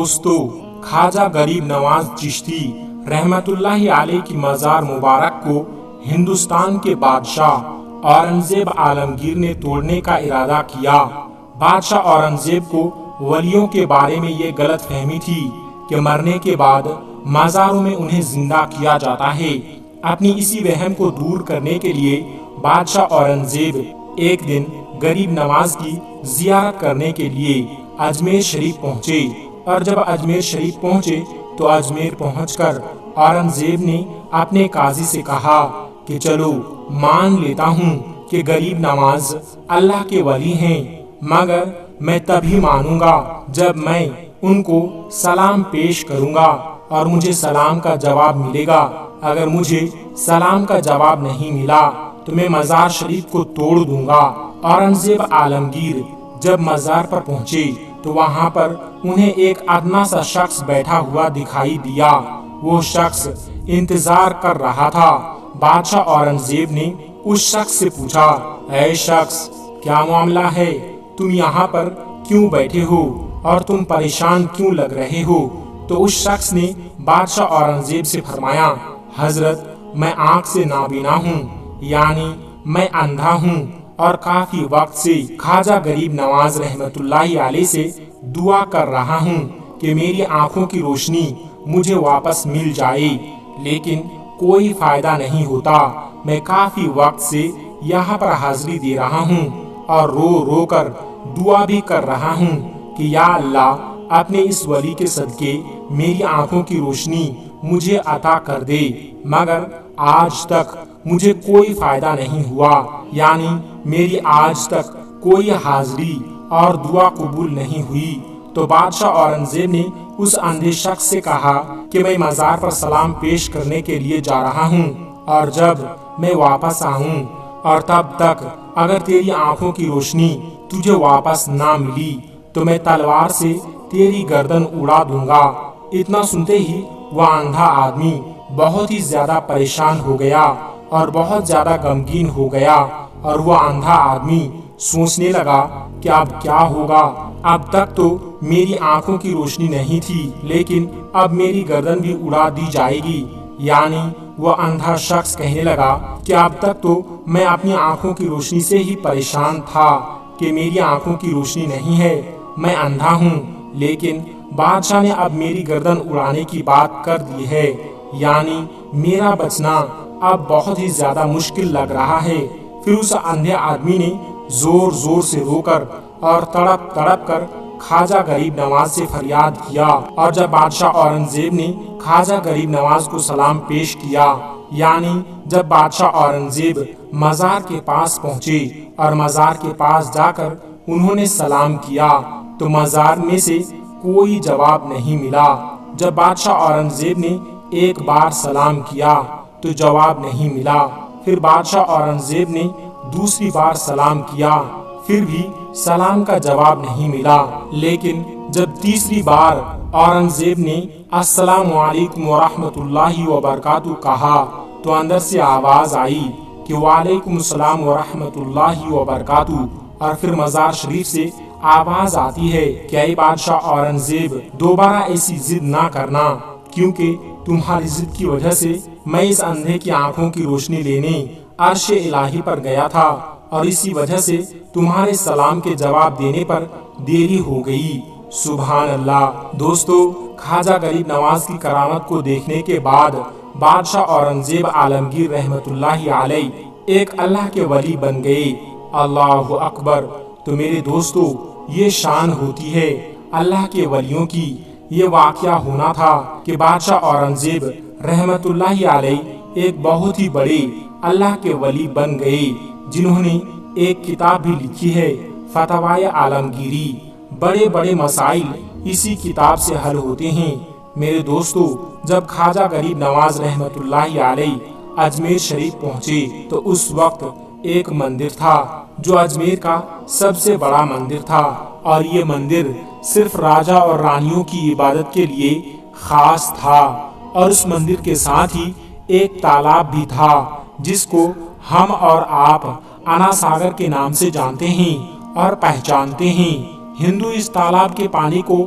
دوستو، خواجہ غریب نواز چشتی رحمت اللہ علیہ کی مزار مبارک کو ہندوستان کے بادشاہ اورنگزیب عالمگیر نے توڑنے کا ارادہ کیا۔ بادشاہ اورنگزیب کو ولیوں کے بارے میں یہ غلط فہمی تھی کہ مرنے کے بعد مزاروں میں انہیں زندہ کیا جاتا ہے۔ اپنی اسی وہم کو دور کرنے کے لیے بادشاہ اورنگزیب ایک دن غریب نواز کی زیارت کرنے کے لیے اجمیر شریف پہنچے، اور جب اجمیر شریف پہنچے تو اجمیر پہنچ کر اورنگزیب نے اپنے قاضی سے کہا کہ چلو مان لیتا ہوں کہ غریب نواز اللہ کے ولی ہیں، مگر میں تبھی مانوں گا جب میں ان کو سلام پیش کروں گا اور مجھے سلام کا جواب ملے گا۔ اگر مجھے سلام کا جواب نہیں ملا تو میں مزار شریف کو توڑ دوں گا۔ اورنگزیب عالمگیر جب مزار پر پہنچے تو وہاں پر انہیں ایک ادنا سا شخص بیٹھا ہوا دکھائی دیا۔ وہ شخص انتظار کر رہا تھا۔ بادشاہ اورنگزیب نے اس شخص سے پوچھا، اے شخص، کیا معاملہ ہے؟ تم یہاں پر کیوں بیٹھے ہو اور تم پریشان کیوں لگ رہے ہو؟ تو اس شخص نے بادشاہ اورنگزیب سے فرمایا، حضرت، میں آنکھ سے نابینا ہوں، یعنی میں اندھا ہوں، اور کافی وقت سے خواجہ غریب نواز رحمت اللہ علیہ سے دعا کر رہا ہوں کہ میری آنکھوں کی روشنی مجھے واپس مل جائے، لیکن کوئی فائدہ نہیں ہوتا۔ میں کافی وقت سے یہاں پر حاضری دے رہا ہوں اور رو رو کر دعا بھی کر رہا ہوں کہ یا اللہ، اپنے اس ولی کے صدقے میری آنکھوں کی روشنی مجھے عطا کر دے، مگر آج تک مجھے کوئی فائدہ نہیں ہوا، یعنی میری آج تک کوئی حاضری اور دعا قبول نہیں ہوئی۔ تو بادشاہ اورنگزیب نے اس اندھے شخص سے کہا کہ میں مزار پر سلام پیش کرنے کے لیے جا رہا ہوں، اور جب میں واپس آؤں اور تب تک اگر تیری آنکھوں کی روشنی تجھے واپس نہ ملی تو میں تلوار سے تیری گردن اڑا دوں گا۔ اتنا سنتے ہی وہ اندھا آدمی بہت ہی زیادہ پریشان ہو گیا اور بہت زیادہ غمگین ہو گیا، اور وہ اندھا آدمی سوچنے لگا کہ اب کیا ہوگا؟ اب تک تو میری آنکھوں کی روشنی نہیں تھی، لیکن اب میری گردن بھی اڑا دی جائے گی۔ یعنی وہ اندھا شخص کہنے لگا کہ اب تک تو میں اپنی آنکھوں کی روشنی سے ہی پریشان تھا کہ میری آنکھوں کی روشنی نہیں ہے، میں اندھا ہوں، لیکن بادشاہ نے اب میری گردن اڑانے کی بات کر دی ہے، یعنی میرا بچنا اب بہت ہی زیادہ مشکل لگ رہا ہے۔ پھر اس اندھے آدمی نے زور زور سے رو کر اور تڑپ تڑپ کر خواجہ غریب نواز سے فریاد کیا، اور جب بادشاہ اورنگزیب نے خواجہ غریب نواز کو سلام پیش کیا، یعنی جب بادشاہ اورنگزیب مزار کے پاس پہنچے اور مزار کے پاس جا کر انہوں نے سلام کیا تو مزار میں سے کوئی جواب نہیں ملا۔ جب بادشاہ اورنگزیب نے ایک بار سلام کیا تو جواب نہیں ملا۔ پھر بادشاہ اورنگزیب نے دوسری بار سلام کیا، پھر بھی سلام کا جواب نہیں ملا۔ لیکن جب تیسری بار اورنگزیب نے السلام علیکم ورحمۃ اللہ وبرکاتہ کہا تو اندر سے آواز آئی کہ وعلیکم السلام ورحمۃ اللہ وبرکاتہ، اور پھر مزار شریف سے آواز آتی ہے کہ اے بادشاہ اورنگزیب، دوبارہ ایسی ضد نہ کرنا، کیونکہ تمہاری ضد کی وجہ سے میں اس اندھے کی آنکھوں کی روشنی لینے عرش الہی پر گیا تھا، اور اسی وجہ سے تمہارے سلام کے جواب دینے پر دیری ہو گئی۔ سبحان اللہ۔ دوستو، خواجہ غریب نواز کی کرامت کو دیکھنے کے بعد بادشاہ اورنگزیب عالمگیر رحمت اللہ علیہ ایک اللہ کے ولی بن گئے۔ اللہ اکبر۔ تو میرے دوستو، یہ شان ہوتی ہے اللہ کے ولیوں کی۔ یہ واقعہ ہونا تھا کہ بادشاہ اورنگزیب رحمت اللہ علیہ ایک بہت ہی بڑے اللہ کے ولی بن گئے، جنہوں نے ایک کتاب بھی لکھی ہے، فتاوائے عالمگیری۔ بڑے بڑے مسائل اسی کتاب سے حل ہوتے ہیں۔ میرے دوستو، جب خواجہ غریب نواز رحمت اللہ علیہ اجمیر شریف پہنچے تو اس وقت ایک مندر تھا جو اجمیر کا سب سے بڑا مندر تھا، اور یہ مندر صرف راجا اور رانیوں کی عبادت کے لیے خاص تھا، اور اس مندر کے ساتھ ہی ایک تالاب بھی تھا جس کو ہم اور آپ انا ساگر کے نام سے جانتے ہیں اور پہچانتے ہیں۔ ہندو اس تالاب کے پانی کو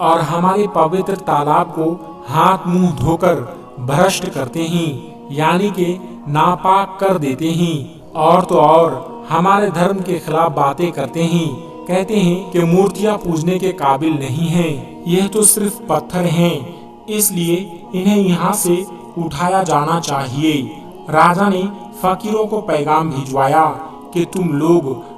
اور ہمارے پوتر تالاب کو ہاتھ منہ دھو کر بھرشٹ کرتے ہیں، یعنی کہ ناپاک کر دیتے ہیں، اور تو اور ہمارے دھرم کے خلاف باتیں کرتے ہیں، کہتے ہیں کہ مورتیاں پوجنے کے قابل نہیں ہیں، یہ تو صرف پتھر ہیں، اس لیے انہیں یہاں سے اٹھایا جانا چاہیے۔ راجا نے فقیروں کو پیغام بھجوایا کہ تم لوگ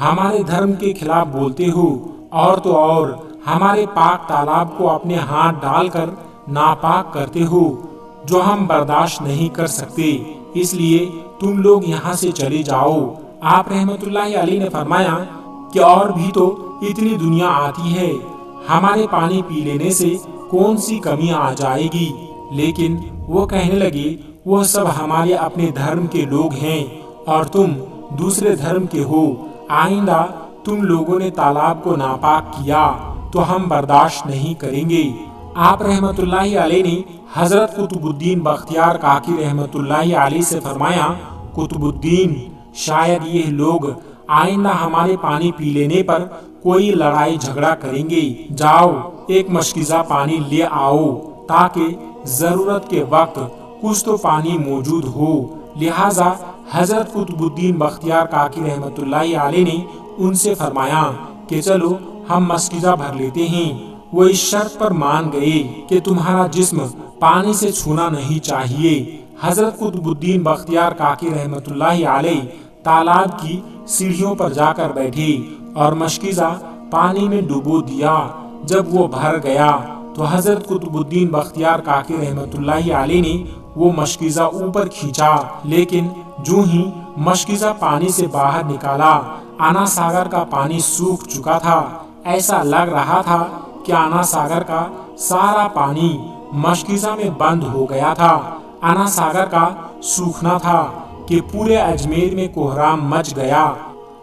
ہمارے دھرم کے خلاف بولتے ہو، اور تو اور ہمارے پاک تالاب کو اپنے ہاتھ ڈال کر ناپاک کرتے ہو، جو ہم برداشت نہیں کر سکتے، اس لیے تم لوگ یہاں سے چلے جاؤ۔ آپ رحمت اللہ علیہ نے فرمایا کہ اور بھی تو اتنی دنیا آتی ہے، ہمارے پانی پی لینے سے کون سی کمی آ جائے گی، لیکن وہ کہنے لگے وہ سب ہمارے اپنے دھرم کے لوگ ہیں اور تم دوسرے دھرم کے ہو، آئندہ تم لوگوں نے تالاب کو ناپاک کیا تو ہم برداشت نہیں کریں گے۔ آپ رحمت اللہ علیہ نے حضرت قطب الدین بختیار کاکی رحمت اللہ علیہ سے فرمایا، قطب الدین، شاید یہ لوگ آئندہ ہمارے پانی پی لینے پر کوئی لڑائی جھگڑا کریں گے، جاؤ ایک مشکیزہ پانی لے آؤ تاکہ ضرورت کے وقت کچھ تو پانی موجود ہو۔ لہٰذا حضرت قطب الدین بختیار کاکی رحمت اللہ علیہ نے ان سے فرمایا کہ چلو ہم مشکیزہ بھر لیتے ہیں۔ وہ اس شرط پر مان گئے کہ تمہارا جسم پانی سے چھونا نہیں چاہیے۔ حضرت قطب الدین بختیار کاکی رحمت اللہ علیہ تالاب کی سیڑھیوں پر جا کر بیٹھے اور مشکیزہ پانی میں ڈبو دیا۔ جب وہ بھر گیا تو حضرت قطب الدین بختیار کاکی رحمت اللہ علیہ نے وہ مشکیزہ اوپر کھینچا، لیکن جو ہی مشکیزہ پانی سے باہر نکالا، آنا ساگر کا پانی سوکھ چکا تھا۔ ایسا لگ رہا تھا کہ آنا ساگر کا سارا پانی مشکیزہ میں بند ہو گیا تھا۔ آنا ساگر کا سوکھنا تھا کہ پورے اجمیر میں کوہرام مچ گیا،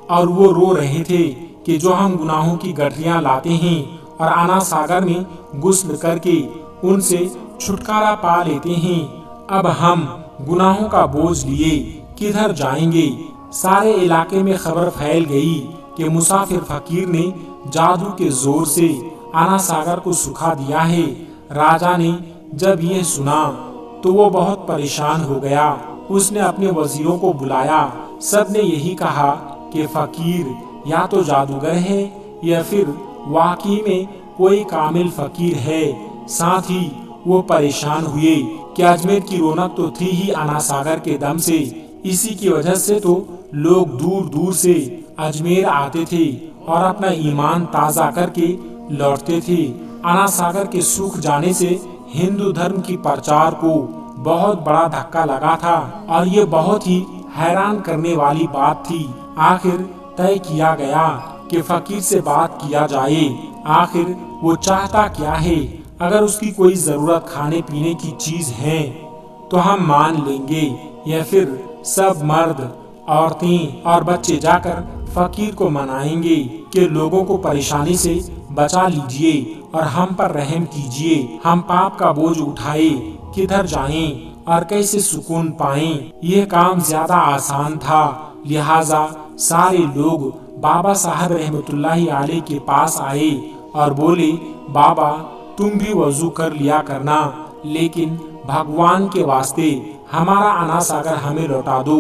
اور وہ رو رہے تھے کہ جو ہم گناہوں کی گٹھریاں لاتے ہیں اور آنا ساگر میں غسل کر کے ان سے چھٹکارا پا لیتے ہیں، اب ہم گناہوں کا بوجھ لیے کدھر جائیں گے؟ سارے علاقے میں خبر پھیل گئی کہ مسافر فقیر نے جادو کے زور سے آنا ساگر کو سکھا دیا ہے۔ راجا نے جب یہ سنا تو وہ بہت پریشان ہو گیا، اس نے اپنے وزیروں کو بلایا، سب نے یہی کہا کہ فقیر یا تو جادوگر ہے یا پھر واقعی میں کوئی کامل فقیر ہے۔ ساتھ ہی وہ پریشان ہوئے کہ اجمیر کی رونق تو تھی ہی آنا ساگر کے دم سے، اسی کی وجہ سے تو لوگ دور دور سے اجمیر آتے تھے اور اپنا ایمان تازہ کر کے لوٹتے تھے۔ آنا ساگر کے سوکھ جانے سے ہندو دھرم کی پرچار کو بہت بڑا دھکا لگا تھا، اور یہ بہت ہی حیران کرنے والی بات تھی۔ آخر طے کیا گیا کہ فقیر سے بات کیا جائے، آخر وہ چاہتا کیا ہے، اگر اس کی کوئی ضرورت کھانے پینے کی چیز ہے تو ہم مان لیں گے، یا پھر سب مرد، عورتیں اور بچے جا کر فقیر کو منائیں گے کہ لوگوں کو پریشانی سے بچا لیجئے اور ہم پر رحم کیجئے، ہم پاپ کا بوجھ اٹھائے کدھر جائیں اور کیسے سکون پائیں۔ یہ کام زیادہ آسان تھا، لہٰذا سارے لوگ بابا صاحب رحمت اللہ علیہ کے پاس آئے اور بولے، بابا تم بھی وضو کر لیا کرنا، لیکن بھگوان کے واسطے ہمارا آنا ساگر ہمیں لوٹا دو۔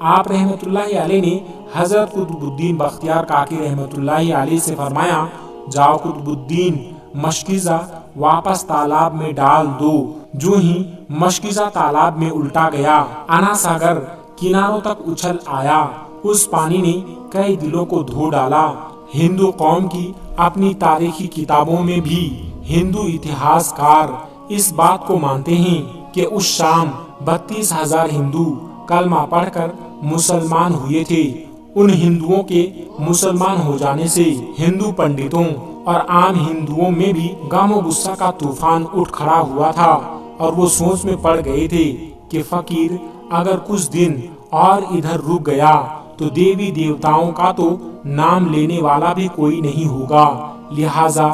آپ رحمت اللہ علیہ نے حضرت قطب الدین بختیار کاکی رحمت اللہ علیہ سے فرمایا، جاؤ قطب الدین، مشکیزہ واپس تالاب میں ڈال دو۔ جو ہی مشکیزہ تالاب میں الٹا گیا، آنا ساگر کناروں تک اچھل آیا، اس پانی نے کئی دلوں کو دھو ڈالا۔ ہندو قوم کی اپنی تاریخی کتابوں میں بھی ہندو اتہاس کار اس بات کو مانتے ہیں کہ اس شام 32,000 ہندو کلمہ پڑھ کر مسلمان ہوئے تھے۔ ان ہندوؤں کے مسلمان ہو جانے سے ہندو پنڈتوں اور عام ہندوؤں میں بھی غم و غصہ کا طوفان اٹھ کھڑا ہوا تھا، اور وہ سوچ میں پڑ گئے تھے کہ فقیر اگر کچھ دن اور ادھر رک گیا تو دیوی دیوتاؤں کا تو نام لینے والا بھی کوئی نہیں ہوگا۔ لہٰذا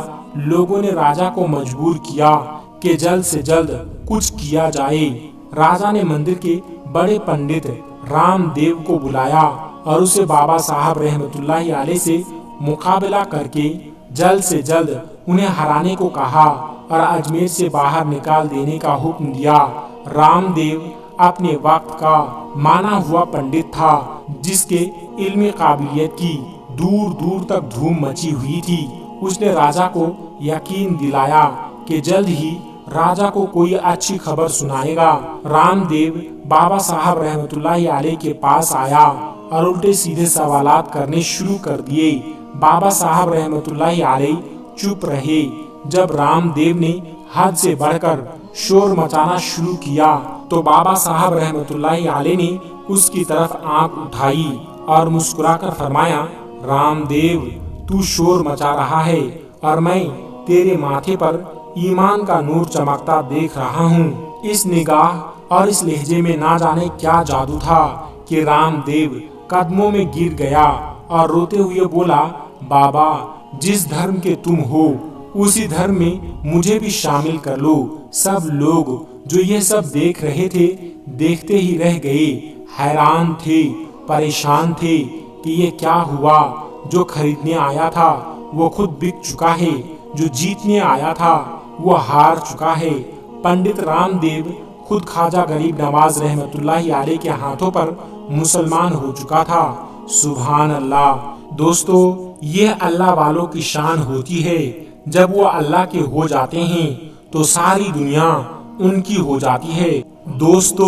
لوگوں نے راجا کو مجبور کیا کہ جلد سے جلد کچھ کیا جائے۔ راجا نے مندر کے بڑے پنڈت رام دیو کو بلایا اور اسے بابا صاحب رحمت اللہ علیہ سے مقابلہ کر کے جلد سے جلد انہیں ہرانے کو کہا اور اجمیر سے باہر نکال دینے کا حکم دیا۔ رام دیو اپنے وقت کا مانا ہوا پنڈت تھا، جس کے علمی قابلیت کی دور دور تک دھوم مچی ہوئی تھی۔ اس نے راجا کو یقین دلایا کہ جلد ہی راجا کو کوئی اچھی خبر سنائے گا۔ رام دیو بابا صاحب رحمت اللہ علیہ کے پاس آیا اور الٹے سیدھے سوالات کرنے شروع کر دیے۔ بابا صاحب رحمت اللہ علیہ چپ رہے۔ جب رام دیو نے حد سے بڑھ کر شور مچانا شروع کیا تو بابا صاحب رحمت اللہ علیہ نے اس کی طرف آنکھ اٹھائی اور مسکرا کر فرمایا، رام دیو، تو شور مچا رہا ہے اور میں تیرے ماتھے پر ایمان کا نور چمکتا دیکھ رہا ہوں۔ اس نگاہ اور اس لہجے میں نہ جانے کیا جادو تھا کہ رام دیو قدموں میں گر گیا اور روتے ہوئے بولا، بابا، جس دھرم کے تم ہو اسی دھرم میں مجھے بھی شامل کر لو۔ سب لوگ جو یہ سب دیکھ رہے تھے دیکھتے ہی رہ گئے، حیران تھے، پریشان تھے کہ یہ کیا ہوا۔ جو خریدنے آیا تھا وہ خود بک چکا ہے، جو جیتنے آیا تھا وہ ہار چکا ہے۔ پنڈت رام دیو خود خواجہ غریب نواز رحمت اللہ علیہ کے ہاتھوں پر مسلمان ہو چکا تھا۔ سبحان اللہ۔ دوستو، یہ اللہ والوں کی شان ہوتی ہے۔ جب وہ اللہ کے ہو جاتے ہیں تو ساری دنیا ان کی ہو جاتی ہے۔ دوستو،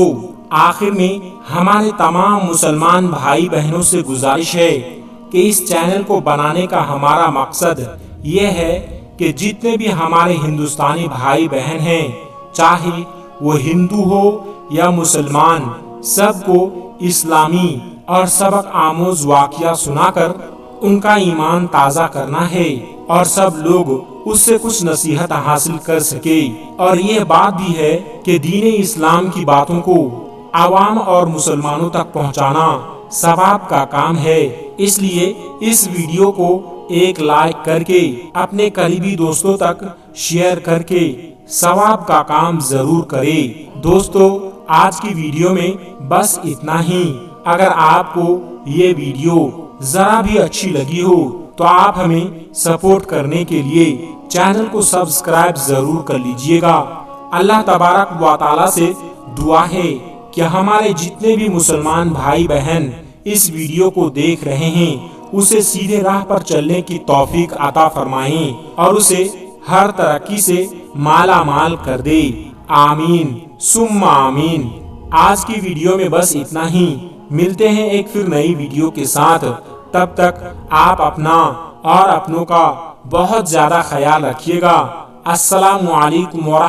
آخر میں ہمارے تمام مسلمان بھائی بہنوں سے گزارش ہے کہ اس چینل کو بنانے کا ہمارا مقصد یہ ہے کہ جتنے بھی ہمارے ہندوستانی بھائی بہن ہیں، چاہے وہ ہندو ہو یا مسلمان، سب کو اسلامی اور سبق آموز واقعہ سنا کر ان کا ایمان تازہ کرنا ہے اور سب لوگ اس سے کچھ نصیحت حاصل کر سکے۔ اور یہ بات بھی ہے کہ دین اسلام کی باتوں کو عوام اور مسلمانوں تک پہنچانا ثواب کا کام ہے۔ اس لیے اس ویڈیو کو ایک لائک کر کے اپنے قریبی دوستوں تک شیئر کر کے ثواب کا کام ضرور کرے۔ دوستو، آج کی ویڈیو میں بس اتنا ہی۔ اگر آپ کو یہ ویڈیو ذرا بھی اچھی لگی ہو تو آپ ہمیں سپورٹ کرنے کے لیے چینل کو سبسکرائب ضرور کر لیجئے گا۔ اللہ تبارک و تعالی سے دعا ہے کہ ہمارے جتنے بھی مسلمان بھائی بہن اس ویڈیو کو دیکھ رہے ہیں اسے سیدھے راہ پر چلنے کی توفیق عطا فرمائیں اور اسے ہر ترقی سے مالا مال کر دے۔ آمین ثم آمین۔ آج کی ویڈیو میں بس اتنا ہی۔ ملتے ہیں ایک پھر نئی ویڈیو کے ساتھ۔ تب تک آپ اپنا اور اپنوں کا بہت زیادہ خیال رکھیے گا۔ السلام علیکم ورحمۃ